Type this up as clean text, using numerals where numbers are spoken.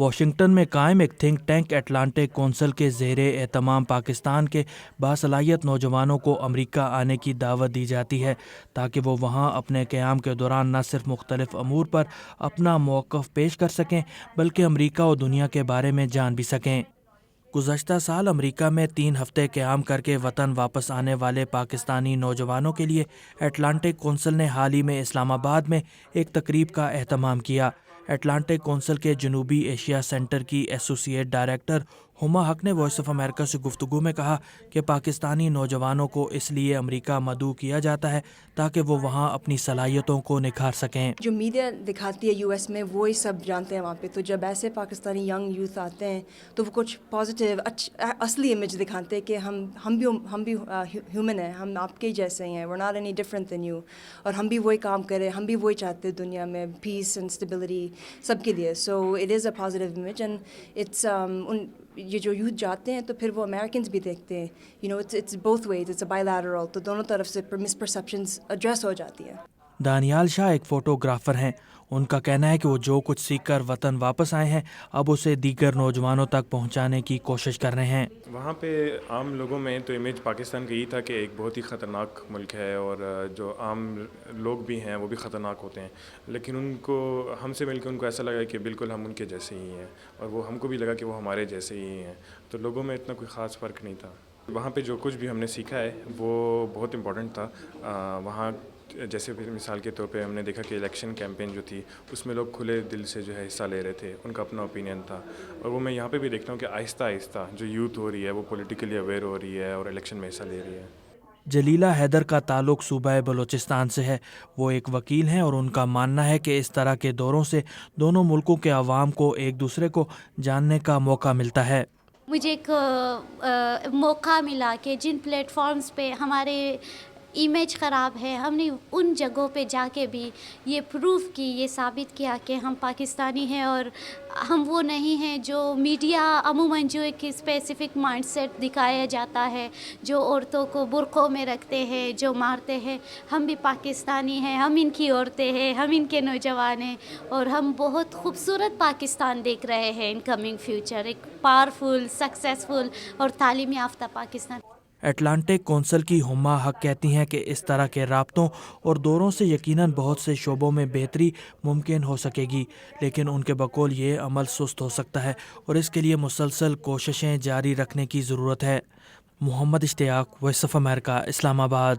Washington میں قائم ایک تھنک ٹینک اٹلانٹک کونسل کے زیر اہتمام پاکستان کے باصلاحیت نوجوانوں کو امریکہ آنے کی دعوت دی جاتی ہے تاکہ وہ وہاں اپنے قیام کے دوران نہ صرف مختلف امور پر اپنا موقف پیش کر سکیں بلکہ امریکہ اور دنیا کے بارے میں جان بھی سکیں۔ گزشتہ سال امریکہ میں 3 ہفتے قیام کر کے وطن واپس آنے والے پاکستانی نوجوانوں کے لیے اٹلانٹک کونسل نے حال ہی میں اسلام آباد میں ایک تقریب کا اہتمام کیا۔ اٹلانٹک کونسل کے جنوبی ایشیا سینٹر کی ایسوسی ایٹ ڈائریکٹر ہما حق نے وائس آف امریکہ سے گفتگو میں کہا کہ پاکستانی نوجوانوں کو اس لیے امریکہ مدعو کیا جاتا ہے تاکہ وہ وہاں اپنی صلاحیتوں کو نکھار سکیں۔ جو میڈیا دکھاتی ہے یو ایس میں وہی سب جانتے ہیں وہاں پہ، تو جب ایسے پاکستانی ینگ یوتھ آتے ہیں تو وہ کچھ پازیٹیو اصلی امیج دکھاتے ہیں کہ ہم بھی ہیومن ہیں، ہم آپ کے جیسے ہی ہیں، we're not any different than you، اور ہم بھی وہی کام کریں، ہم بھی وہی چاہتے ہیں دنیا میں پیس اینڈ اسٹیبلٹی سب کے لیے۔ So it is a positive image and it's یہ جو یوتھ جاتے ہیں تو پھر وہ امریکنز بھی دیکھتے ہیں، it's both ways, it's a bilateral, تو دونوں طرف سے مس پرسیپشنز ایڈریس ہو جاتی ہیں۔ دانیال شاہ ایک فوٹوگرافر ہیں۔ ان کا کہنا ہے کہ وہ جو کچھ سیکھ کر وطن واپس آئے ہیں اب اسے دیگر نوجوانوں تک پہنچانے کی کوشش کر رہے ہیں۔ وہاں پہ عام لوگوں میں تو امیج پاکستان کا یہ تھا کہ ایک بہت ہی خطرناک ملک ہے اور جو عام لوگ بھی ہیں وہ بھی خطرناک ہوتے ہیں، لیکن ان کو ہم سے مل کے ان کو ایسا لگا کہ بالکل ہم ان کے جیسے ہی ہیں، اور وہ ہم کو بھی لگا کہ وہ ہمارے جیسے ہی ہیں، تو لوگوں میں اتنا کوئی خاص فرق نہیں تھا۔ وہاں پہ جو کچھ بھی ہم نے سیکھا ہے وہ بہت امپورٹنٹ تھا۔ وہاں جیسے مثال کے طور پہ ہم نے دیکھا کہ الیکشن کیمپین جو تھی اس میں لوگ کھلے دل سے جو ہے حصہ لے رہے تھے، ان کا اپنا اوپینین تھا، اور وہ میں یہاں پہ بھی دیکھتا ہوں کہ آہستہ آہستہ جو یوتھ ہو رہی ہے وہ پولیٹیکلی اویئر ہو رہی ہے اور الیکشن میں حصہ لے رہی ہے۔ جلیلہ حیدر کا تعلق صوبہ بلوچستان سے ہے۔ وہ ایک وکیل ہیں اور ان کا ماننا ہے کہ اس طرح کے دوروں سے دونوں ملکوں کے عوام کو ایک دوسرے کو جاننے کا موقع ملتا ہے۔ مجھے ایک موقع ملا کہ جن پلیٹ فارمز پہ ہمارے امیج خراب ہے، ہم نے ان جگہوں پہ جا کے بھی یہ پروف کی، یہ ثابت کیا کہ ہم پاکستانی ہیں اور ہم وہ نہیں ہیں جو میڈیا عموماً جو ایک اسپیسیفک مائنڈ سیٹ دکھایا جاتا ہے، جو عورتوں کو برقعوں میں رکھتے ہیں، جو مارتے ہیں۔ ہم بھی پاکستانی ہیں، ہم ان کی عورتیں ہیں، ہم ان کے نوجوان ہیں، اور ہم بہت خوبصورت پاکستان دیکھ رہے ہیں ان کمنگ فیوچر، ایک پاورفل، سکسیسفل اور تعلیم یافتہ پاکستان۔ اٹلانٹک کونسل کی ہما حق کہتی ہیں کہ اس طرح کے رابطوں اور دوروں سے یقیناً بہت سے شعبوں میں بہتری ممکن ہو سکے گی، لیکن ان کے بقول یہ عمل سست ہو سکتا ہے اور اس کے لیے مسلسل کوششیں جاری رکھنے کی ضرورت ہے۔ محمد اشتیاق، وائس آف امریکہ، اسلام آباد۔